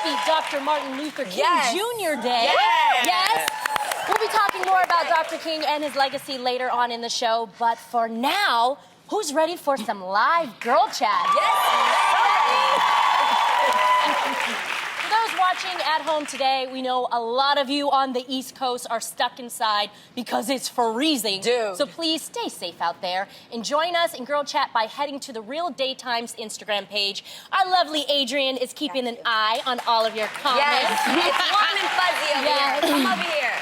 Happy Dr. Martin Luther King Jr. Day. Yes. We'll be talking more about Dr. King and his legacy later on in the show, but for now, who's ready for some live girl chat? For those watching at home today, we know a lot of you on the East Coast are stuck inside because it's freezing. So please stay safe out there. And join us in Girl Chat by heading to the Real Daytime's Instagram page. Our lovely Adrian is keeping an eye on all of your comments. It's warm and fuzzy over here. Come over here.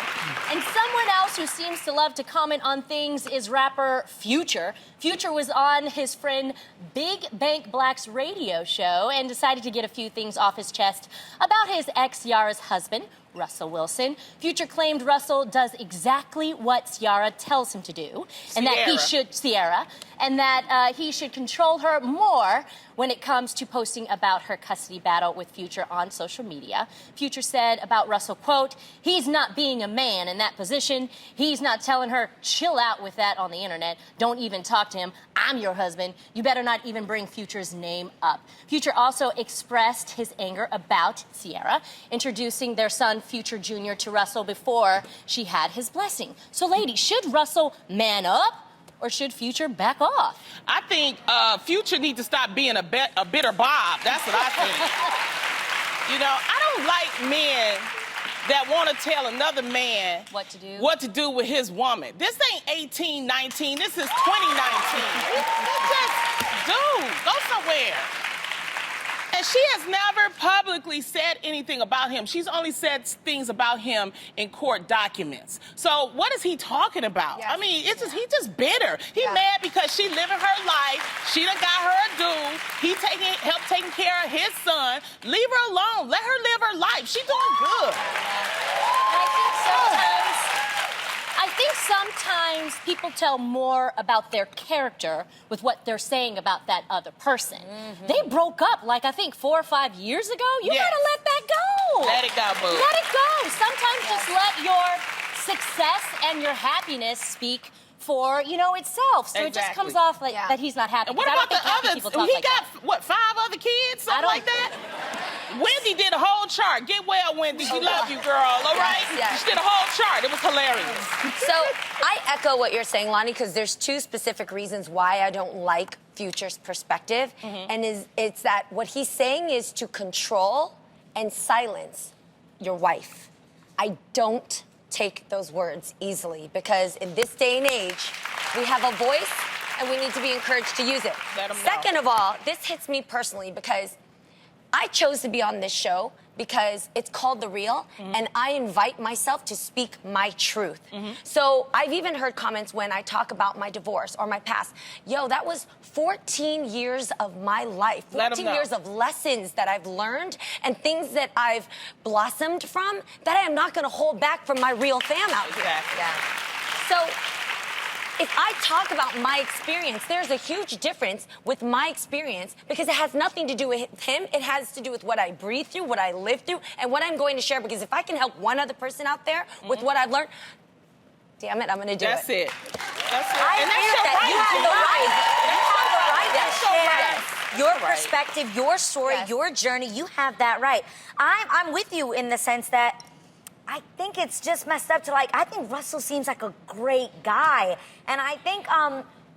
And someone else who seems to love to comment on things is rapper Future. Future was on his friend Big Bank Black's radio show and decided to get a few things off his chest about his ex-Ciara's husband, Russell Wilson. Future claimed Russell does exactly what Ciara tells him to do, and that he should, and that he should control her more when it comes to posting about her custody battle with Future on social media. Future said about Russell, quote, "He's not being a man in that position. He's not telling her, chill out with that on the internet. Don't even talk to him. I'm your husband. You better not even bring Future's name up." Future also expressed his anger about Ciara, introducing their son Future Jr. to Russell before she had his blessing. So ladies, should Russell man up or should Future back off? I think Future needs to stop being a bitter Bob. That's what I think. You know, I don't like men that want to tell another man what to do with his woman. This ain't 18, 19. This is 2019. Just, dude, go somewhere. And she has never publicly said anything about him. She's only said things about him in court documents. So what is he talking about? I mean, it's just, he's just bitter. He mad because she living her life. She done got her a dude. He helped taking care of his son. Leave her alone. Let her live her life. She's doing good. I think sometimes people tell more about their character with what they're saying about that other person. They broke up, like, I think 4 or 5 years ago. You gotta let that go. Let it go, boo. Let it go. Sometimes just let your success and your happiness speak for, you know, itself. So it just comes off like that he's not happy. And what about the others? He got, what, 5 other kids? Something like that? Wendy did a whole chart. Get well, Wendy. We love you, girl. All right? She did a whole chart. It was hilarious. So I echo what you're saying, Lonnie, because there's 2 specific reasons why I don't like Future's perspective. And it's that what he's saying is to control and silence your wife. I don't take those words easily because in this day and age, we have a voice and we need to be encouraged to use it. Second of all, this hits me personally because I chose to be on this show because it's called The Real, and I invite myself to speak my truth. So I've even heard comments when I talk about my divorce or my past. Yo, that was 14 years of my life, 14 years of lessons that I've learned and things that I've blossomed from that I am not gonna hold back from my real fam out here. So if I talk about my experience, there's a huge difference with my experience because it has nothing to do with him. It has to do with what I breathe through, what I live through, and what I'm going to share. Because if I can help one other person out there with what I've learned, damn it, I'm going to do it. That's it. I hear that. You have the right to share your perspective, your story, your journey. You have that right. I'm with you in the sense that I think it's just messed up to, like, I think Russell seems like a great guy. And I think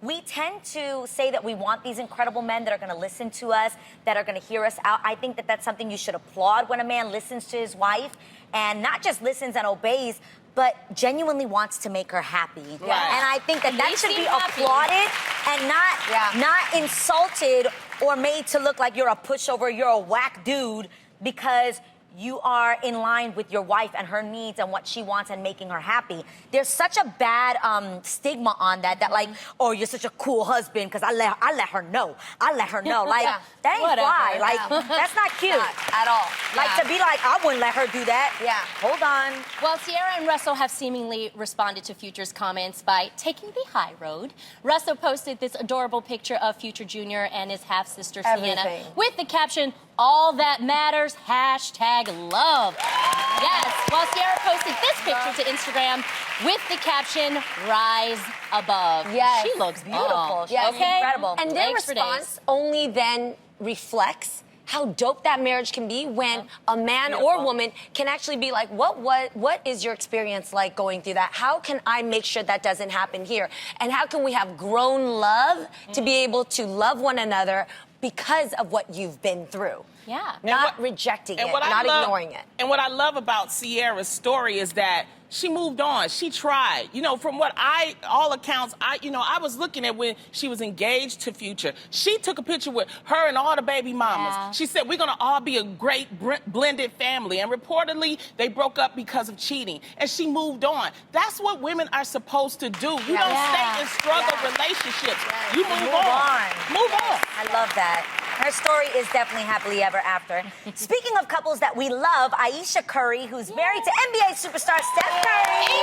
we tend to say that we want these incredible men that are going to listen to us, that are going to hear us out. I think that that's something you should applaud when a man listens to his wife and not just listens and obeys, but genuinely wants to make her happy. And I think that that should be applauded and not insulted or made to look like you're a pushover, you're a whack dude because you are in line with your wife and her needs and what she wants and making her happy. There's such a bad stigma on that, like, oh, you're such a cool husband because I let her know. I let her know. Like, that ain't fly. Like, that's not cute. Not at all. Like, to be like, I wouldn't let her do that. Hold on. Well, Ciara and Russell have seemingly responded to Future's comments by taking the high road. Russell posted this adorable picture of Future Jr. and his half-sister, Sienna, with the caption, "All that matters, #love. Yes, while Ciara posted this picture to Instagram with the caption, "Rise above." Yes. She looks beautiful. Yes, incredible. And their response only then reflects how dope that marriage can be when a man or woman can actually be like, what is your experience like going through that? How can I make sure that doesn't happen here? And how can we have grown love to be able to love one another because of what you've been through? Yeah. Not rejecting it, not ignoring it. And what I love about Ciara's story is that she moved on. She tried. You know, from what all accounts, I was looking at when she was engaged to Future. She took a picture with her and all the baby mamas. Yeah. She said, we're going to all be a great blended family. And reportedly, they broke up because of cheating. And she moved on. That's what women are supposed to do. You don't stay in struggle relationships. You move on. Move on. I love that. Her story is definitely happily ever after. Speaking of couples that we love, Ayesha Curry, who's married to NBA superstar Steph Curry,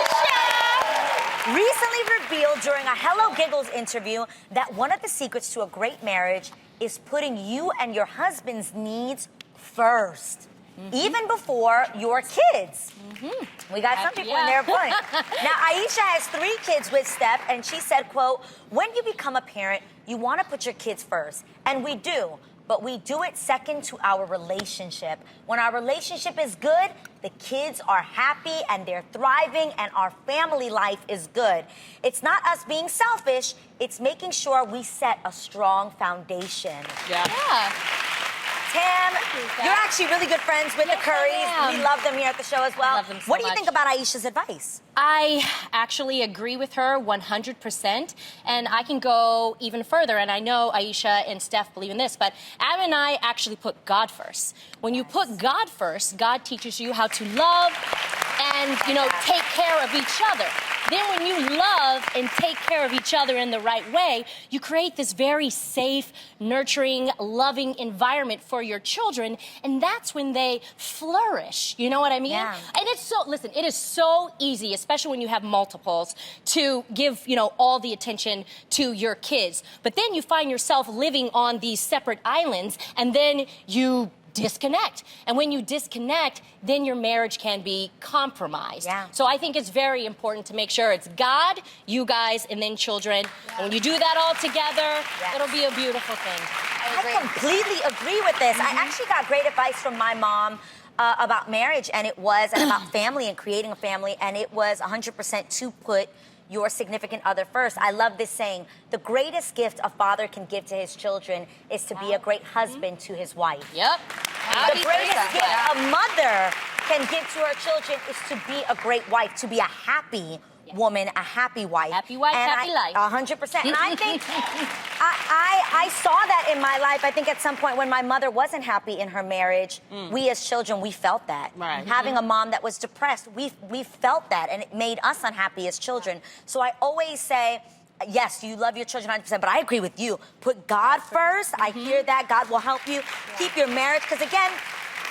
recently revealed during a Hello Giggles interview that one of the secrets to a great marriage is putting you and your husband's needs first, even before your kids. We got some people in there playing. Now, Ayesha has 3 kids with Steph, and she said, quote, when you become a parent, you want to put your kids first. And we do. But we do it second to our relationship. When our relationship is good, the kids are happy and they're thriving and our family life is good. It's not us being selfish, it's making sure we set a strong foundation. Yeah. Tam, you're actually really good friends with the Currys. We love them here at the show as well. I love them so what do you much. think about Ayesha's advice? I actually agree with her 100%, and I can go even further, and I know Ayesha and Steph believe in this, but Adam and I actually put God first. When you put God first, God teaches you how to love and, take care of each other. Then when you love and take care of each other in the right way, you create this very safe, nurturing, loving environment for your children, and that's when they flourish. You know what I mean? Yeah. And it is so easy, especially when you have multiples, to give, all the attention to your kids. But then you find yourself living on these separate islands, and then you disconnect. And when you disconnect, then your marriage can be compromised. Yeah. So I think it's very important to make sure it's God, you guys, and then children. And when you do that all together, it'll be a beautiful thing. I completely agree with this. I actually got great advice from my mom about marriage and about family and creating a family, and it was 100% to put your significant other first. I love this saying, the greatest gift a father can give to his children is to be a great husband to his wife. Yep. The greatest gift a mother can give to her children is to be a great wife, to be a happy woman, a happy wife. Happy wife, happy life. 100%. And I think I saw that in my life. I think at some point when my mother wasn't happy in her marriage, we as children, we felt that. Right. Having a mom that was depressed, we felt that, and it made us unhappy as children. So I always say, yes, you love your children 100%, but I agree with you. Put God first. I hear that. God will help you keep your marriage, because again,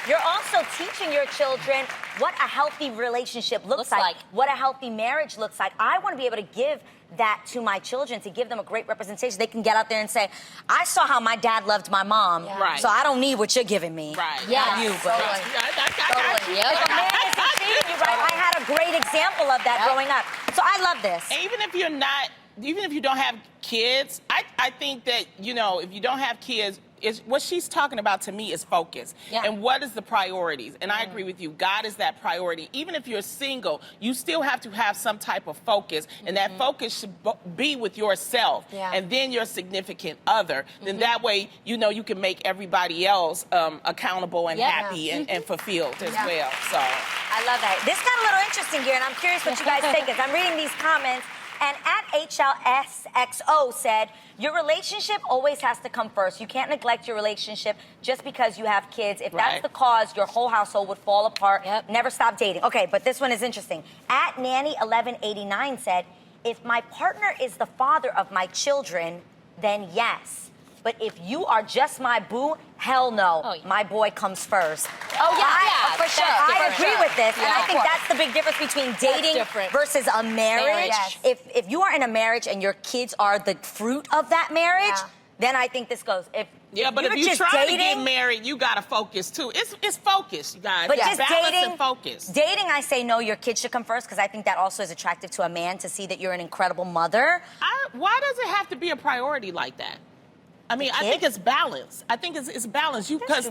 you're also teaching your children what a healthy relationship looks like, what a healthy marriage looks like. I want to be able to give that to my children, to give them a great representation. They can get out there and say, I saw how my dad loved my mom, so I don't need what you're giving me. Right. Not you, but... Totally. Yep. If a man isn't treating you right, I had a great example of that growing up. So I love this. And even if you don't have kids, I think that, if you don't have kids, what she's talking about to me is focus. And what is the priorities? And I agree with you. God is that priority. Even if you're single, you still have to have some type of focus. And that focus should be with yourself and then your significant other. Then that way, you can make everybody else accountable and happy and fulfilled as well. So I love that. This got a little interesting here, and I'm curious what you guys think as I'm reading these comments. And at HLSXO said, your relationship always has to come first. You can't neglect your relationship just because you have kids. If that's the cause, your whole household would fall apart. Never stop dating. Okay, but this one is interesting. At Nanny1189 said, if my partner is the father of my children, then yes. But if you are just my boo, hell no. My boy comes first. For sure. I agree with this, and I think that's the big difference between dating versus a marriage. If you are in a marriage and your kids are the fruit of that marriage, then I think this goes. But if you're trying to get married, you gotta focus too. It's focus, you guys. But just balance and focus. Dating, I say no. Your kids should come first, because I think that also is attractive to a man to see that you're an incredible mother. Why does it have to be a priority like that? I mean, I think it's balance. I think it's balance. Because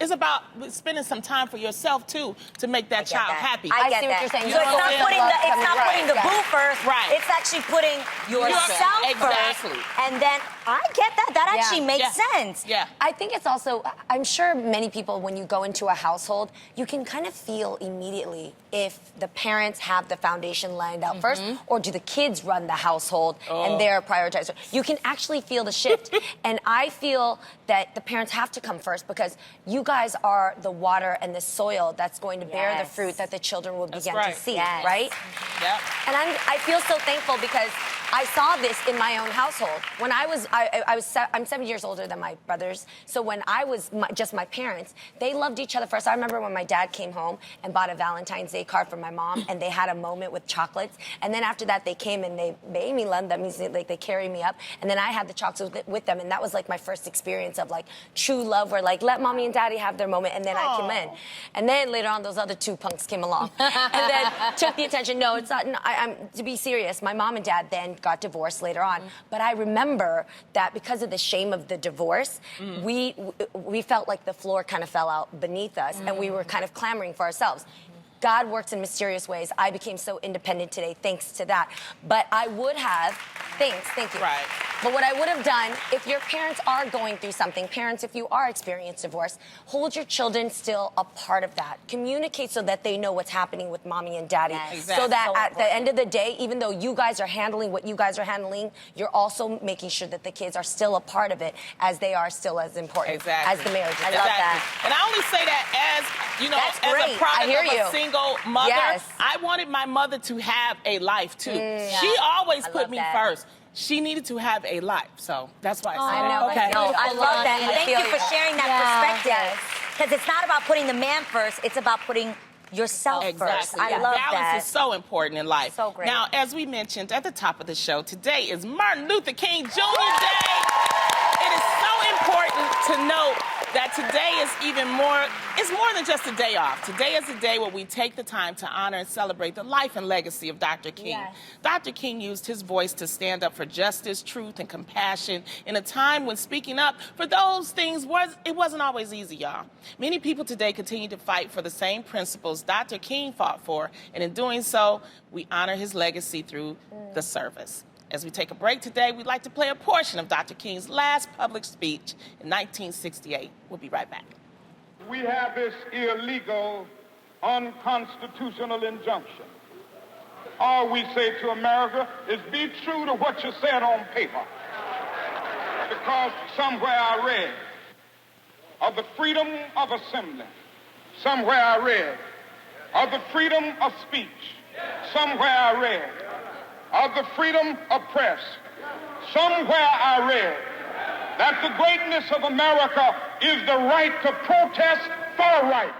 it's about spending some time for yourself too to make that child happy. I get see what you're saying. So it's not putting the boo first. Right. It's actually putting yourself exactly. first. And then I get that. That actually makes sense. Yeah. I think it's also, I'm sure many people, when you go into a household, you can kind of feel immediately if the parents have the foundation lined out first, or do the kids run the household and they're prioritized. You can actually feel the shift. And I feel that the parents have to come first because you guys are the water and the soil that's going to bear the fruit that the children will begin to see, right? Yep. And I feel so thankful because I saw this in my own household. When I'm 7 years older than my brothers, so when I was just my parents, they loved each other first. I remember when my dad came home and bought a Valentine's Day card for my mom, and they had a moment with chocolates. And then after that, they came and they made me love them. Like they carried me up, and then I had the chocolates with them, and that was like my first experience of like true love, where like let mommy and daddy have their moment, and then I came in. And then later on, those other two punks came along, and then took the attention. No, it's not. I'm to be serious. My mom and dad then got divorced later on, but I remember that because of the shame of the divorce, we felt like the floor kind of fell out beneath us, and we were kind of clamoring for ourselves. God works in mysterious ways. I became so independent today thanks to that. But I would have, thank you. Right. But what I would have done, if your parents are going through something, parents, if you are experiencing divorce, hold your children still a part of that. Communicate so that they know what's happening with mommy and daddy. Yes. Exactly. So that at the end of the day, even though you guys are handling what you guys are handling, you're also making sure that the kids are still a part of it as they are still as important as the marriage. I love that. And I only say that as, you know, That's as great. a product I hear of you. a single mother. Yes. I wanted my mother to have a life too. She always put me first. She needed to have a life, so that's why I said that. Okay. No, I love that. And I thank feel you for you. sharing that perspective. Because it's not about putting the man first, it's about putting yourself first. Exactly. I love that. Balance is so important in life. So great. Now, as we mentioned at the top of the show, today is Martin Luther King Jr. Day. It is so important to note that today is it's more than just a day off. Today is a day where we take the time to honor and celebrate the life and legacy of Dr. King. Yes. Dr. King used his voice to stand up for justice, truth, and compassion in a time when speaking up for those things wasn't always easy, y'all. Many people today continue to fight for the same principles Dr. King fought for, and in doing so, we honor his legacy through the service. As we take a break today, we'd like to play a portion of Dr. King's last public speech in 1968. We'll be right back. We have this illegal, unconstitutional injunction. All we say to America is be true to what you said on paper. Because somewhere I read of the freedom of assembly. Somewhere I read of the freedom of speech. Somewhere I read of the freedom of press. Somewhere I read that the greatness of America is the right to protest for right.